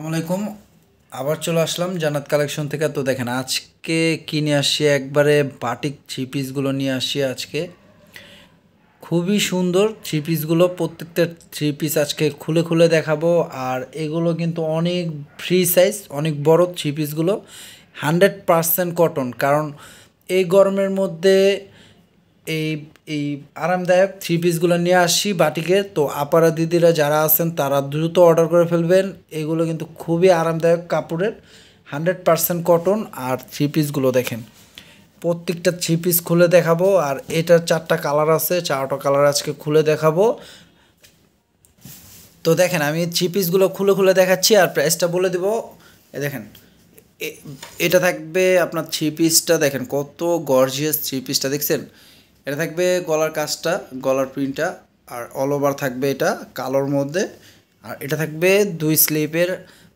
আসসালামাইকুম। আবার চলে আসলাম জান্নাত কালেকশন থেকে। তো দেখেন আজকে কি নিয়ে আসছি, একবারে বাটিক থ্রি পিসগুলো নিয়ে আসছি আজকে। খুবই সুন্দর থ্রি পিসগুলো, প্রত্যেকটা থ্রি পিস আজকে খুলে খুলে দেখাবো। আর এগুলো কিন্তু অনেক ফ্রি সাইজ, অনেক বড় থ্রি পিসগুলো, 100% কটন। কারণ এই গরমের মধ্যে এই এই আরামদায়ক থ্রি পিসগুলো নিয়ে আসছি বাটিকের। তো আপারা দিদিরা যারা আছেন তারা দ্রুত অর্ডার করে ফেলবেন। এগুলো কিন্তু খুবই আরামদায়ক কাপড়ের, 100% কটন। আর থ্রি পিসগুলো দেখেন, প্রত্যেকটা থ্রি পিস খুলে দেখাবো। আর এটার 4টা কালার আছে, 4টা কালার আজকে খুলে দেখাবো। তো দেখেন আমি থ্রি পিসগুলো খুলে খুলে দেখাচ্ছি আর প্রাইসটা বলে দেবো। দেখেন এটা থাকবে আপনার থ্রি পিসটা, দেখেন কত গর্জিয়াস থ্রি পিসটা দেখছেন। এটা থাকবে গলার কাজটা, গলার প্রিন্টটা, আর অল ওভার থাকবে এটা কালোর মধ্যে। আর এটা থাকবে দুই স্লিপের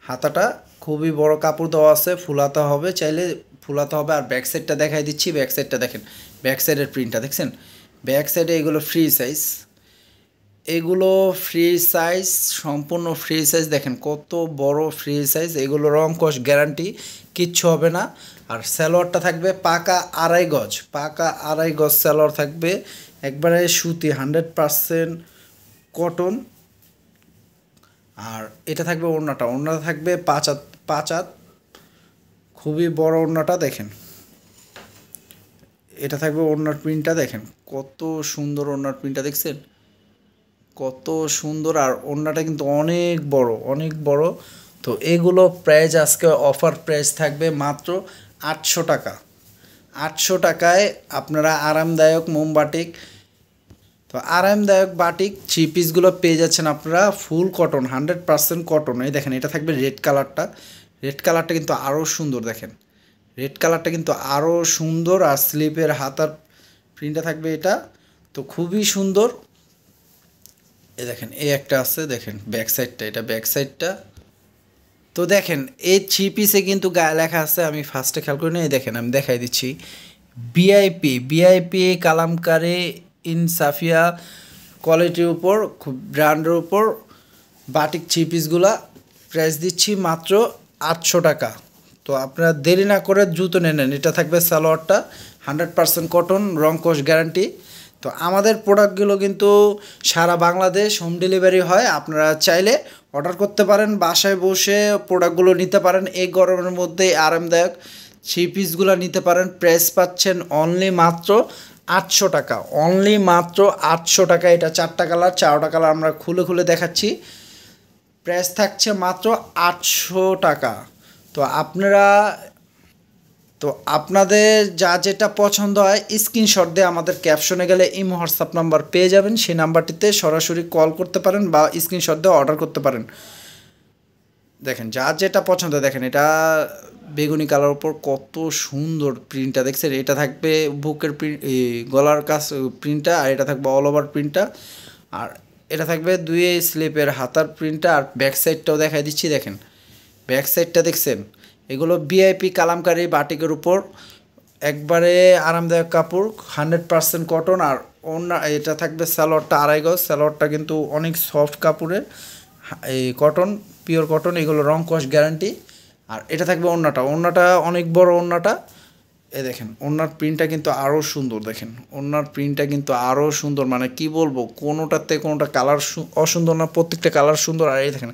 হাতাটা, খুবই বড় কাপড় দেওয়া আছে, ফুলাতে হবে, চাইলে ফুলাতে হবে। আর ব্যাক সাইডটা দেখাই দিচ্ছি, ব্যাক সাইডটা দেখেন, ব্যাক সাইডের প্রিন্টটা দেখছেন। ব্যাক সাইডে এগুলো ফ্রি সাইজ, এগুলো ফ্রি সাইজ, সম্পূর্ণ ফ্রি সাইজ। দেখেন কত বড় ফ্রি সাইজ, এগুলো রং কস গ্যারান্টি, কিচ্ছু হবে না। আর সালোয়ারটা থাকবে পাকা 2.5 গজ, পাকা 2.5 গজ সালোয়ার থাকবে, একবারে সুতি, 100% কটন। আর এটা থাকবে ওড়নাটা, ওড়নাটা থাকবে 5 হাত, 5 হাত, খুবই বড় ওড়নাটা দেখেন। এটা থাকবে ওড়নার প্রিন্টটা, দেখেন কত সুন্দর ওড়নার প্রিন্টটা দেখছেন, কত সুন্দর। আর ওড়নাটা কিন্তু অনেক বড়, অনেক বড়। তো এগুলো প্রাইস আজকে অফার প্রাইস থাকবে মাত্র 800 টাকা। 800 টাকায় আপনারা আরামদায়ক মোমবাটিক, তো আরামদায়ক বাটিক থ্রি পিসগুলো পেয়ে যাচ্ছেন আপনারা ফুল কটন, 100% কটন। এই দেখেন এটা থাকবে রেড কালারটা, রেড কালারটা কিন্তু আরও সুন্দর, দেখেন রেড কালারটা কিন্তু আরও সুন্দর। আর স্লিপের হাতার প্রিন্টটা থাকবে এটা, তো খুবই সুন্দর। এই দেখেন এই একটা আছে, দেখেন ব্যাক সাইডটা, এটা ব্যাক সাইডটা। তো দেখেন এই থ্রি পিসে কিন্তু গায়ে লেখা আছে, আমি ফার্স্টে খেয়াল করি না, এই দেখেন আমি দেখাই দিচ্ছি, ভিআইপি, ভিআইপি কালামকারী ইনসাফিয়া কোয়ালিটির উপর, খুব ব্র্যান্ডের উপর বাটিক থ্রি পিসগুলা প্রাইস দিচ্ছি মাত্র 800 টাকা। তো আপনারা দেরি না করে দ্রুত নিয়ে নেন। এটা থাকবে সালোয়ারটা, 100% কটন, রং কোশ গ্যারান্টি। তো আমাদের প্রোডাক্টগুলো কিন্তু সারা বাংলাদেশ হোম ডেলিভারি হয়, আপনারা চাইলে অর্ডার করতে পারেন, বাসায় বসে প্রোডাক্টগুলো নিতে পারেন। এই গরমের মধ্যে আরামদায়ক থ্রি পিসগুলো নিতে পারেন। প্রাইস পাচ্ছেন অনলি মাত্র 800 টাকা, অনলি মাত্র 800 টাকা। এটা 4টা কালার, 4টা কালার আমরা খুলে খুলে দেখাচ্ছি। প্রাইস থাকছে মাত্র 800 টাকা। তো আপনারা, তো আপনাদের যা যেটা পছন্দ হয় স্ক্রিনশট দিয়ে আমাদের ক্যাপশনে গেলে ইমো হোয়াটসঅ্যাপ নাম্বার পেয়ে যাবেন, সেই নাম্বারটিতে সরাসরি কল করতে পারেন বা স্ক্রিনশট দিয়ে অর্ডার করতে পারেন। দেখেন যা যেটা পছন্দ, দেখেন এটা বেগুনি কালার উপর কত সুন্দর প্রিন্টটা দেখছেন। এটা থাকবে বুকের প্রিন্ট, গলার কাছ প্রিন্টটা, আর এটা থাকবে অল ওভার প্রিন্টটা। আর এটা থাকবে দুই স্লিপের হাতার প্রিন্টটা। আর ব্যাক সাইডটাও দেখাই দিচ্ছি, দেখেন ব্যাক সাইডটা দেখছেন। এগুলো ভিআইপি কালামকারী বাটিকের উপর, একবারে আরামদায়ক কাপড়, 100% কটন। আর অন্য এটা থাকবে সালোয়ারটা 2.5 গজ, সালোয়ারটা কিন্তু অনেক সফট কাপড়ের, এই কটন, পিওর কটন, এগুলো রং কস গ্যারান্টি। আর এটা থাকবে ওড়নাটা, ওড়নাটা অনেক বড় ওড়নাটা। এ দেখেন ওড়নার প্রিন্টটা কিন্তু আরও সুন্দর, দেখেন ওড়নার প্রিন্টটা কিন্তু আরও সুন্দর, মানে কি বলবো, কোনোটাতে কোনোটা কালার অসুন্দর না, প্রত্যেকটা কালার সুন্দর। আর এই দেখেন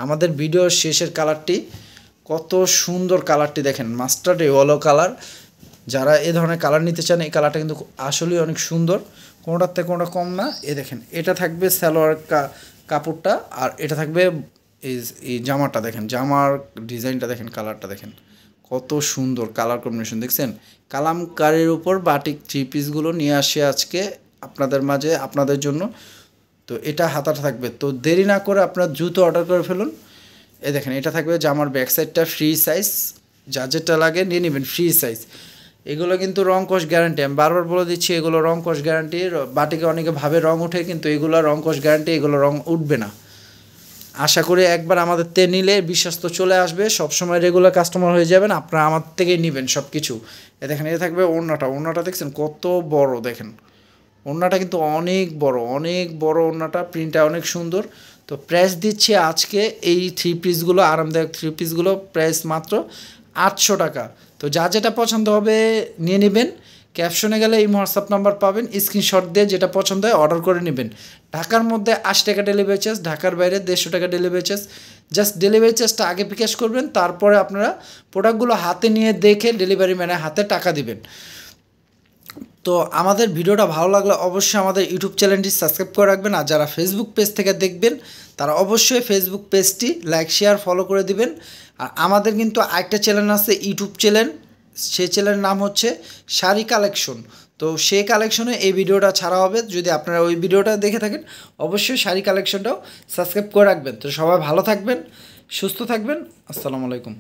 আমাদের ভিডিওর শেষের কালারটি কত সুন্দর, কালারটি দেখেন মাস্টার্ড ইয়েলো কালার। যারা এ ধরনের কালার নিতে চান, এই কালারটা কিন্তু আসলেই অনেক সুন্দর, কোনোটার থেকে কোনোটা কম না। এ দেখেন এটা থাকবে সালোয়ার কাপড়টা, আর এটা থাকবে এই জামাটা, দেখেন জামার ডিজাইনটা দেখেন, কালারটা দেখেন কত সুন্দর, কালার কম্বিনেশন দেখছেন। কালামকারীর উপর বাটিক থ্রি পিসগুলো নিয়ে আসি আজকে আপনাদের মাঝে, আপনাদের জন্য। তো এটা হাতাটা থাকবে, তো দেরি না করে আপনার দ্রুত অর্ডার করে ফেলুন। এ দেখেন এটা থাকবে জামার ব্যাক সাইডটা ফ্রি সাইজ, যা যেটা লাগে নিয়ে নেবেন, ফ্রি সাইজ। এগুলো কিন্তু রং কস গ্যারান্টি, আমি বারবার বলে দিচ্ছি এগুলো রং কস গ্যারান্টি। বাটিকে অনেকে ভাবে রং ওঠে, কিন্তু এগুলো রং কস গ্যারান্টি, এগুলো রং উঠবে না। আশা করি একবার আমাদের তে নিলে বিশ্বাস তো চলে আসবে, সবসময় রেগুলার কাস্টমার হয়ে যাবেন, আপনারা আমার থেকেই নেবেন সব কিছু। এ দেখেন এটা থাকবে ওড়নাটা, ওড়নাটা দেখছেন কত বড়, দেখেন ওড়নাটা কিন্তু অনেক বড়, অনেক বড় ওড়নাটা, প্রিন্টটা অনেক সুন্দর। তো তো প্রাইস দিচ্ছি আজকে এই থ্রি পিসগুলো, আরামদায়ক থ্রি পিসগুলো প্রাইস মাত্র 800 টাকা। তো যা যেটা পছন্দ হবে নিয়ে নেবেন। ক্যাপশনে গেলে এই হোয়াটসঅ্যাপ নাম্বার পাবেন, স্ক্রিনশট দিয়ে যেটা পছন্দ হয় অর্ডার করে নেবেন। ঢাকার মধ্যে 80 টাকা ডেলিভারি চার্জ, ঢাকার বাইরে 150 টাকা ডেলিভারি চার্জ। জাস্ট ডেলিভারি চার্জটা আগে বিকাশ করবেন, তারপরে আপনারা প্রোডাক্টগুলো হাতে নিয়ে দেখে ডেলিভারি ম্যানের হাতে টাকা দিবেন। তো আমাদের ভিডিওটা ভালো লাগলে অবশ্যই আমাদের ইউটিউব চ্যানেলটি সাবস্ক্রাইব করে রাখবেন। আর যারা ফেসবুক পেজ থেকে দেখবেন তারা অবশ্যই ফেসবুক পেজটি লাইক শেয়ার ফলো করে দিবেন। আর আমাদের কিন্তু আরেকটা চ্যানেল আছে ইউটিউব চ্যানেল, সেই চ্যানেলের নাম হচ্ছে শাড়ি কালেকশন। তো সেই কালেকশনে এই ভিডিওটা ছাড়া হবে, যদি আপনারা ওই ভিডিওটা দেখে থাকেন অবশ্যই শাড়ি কালেকশনটাও সাবস্ক্রাইব করে রাখবেন। তো সবাই ভালো থাকবেন, সুস্থ থাকবেন, আসসালামু আলাইকুম।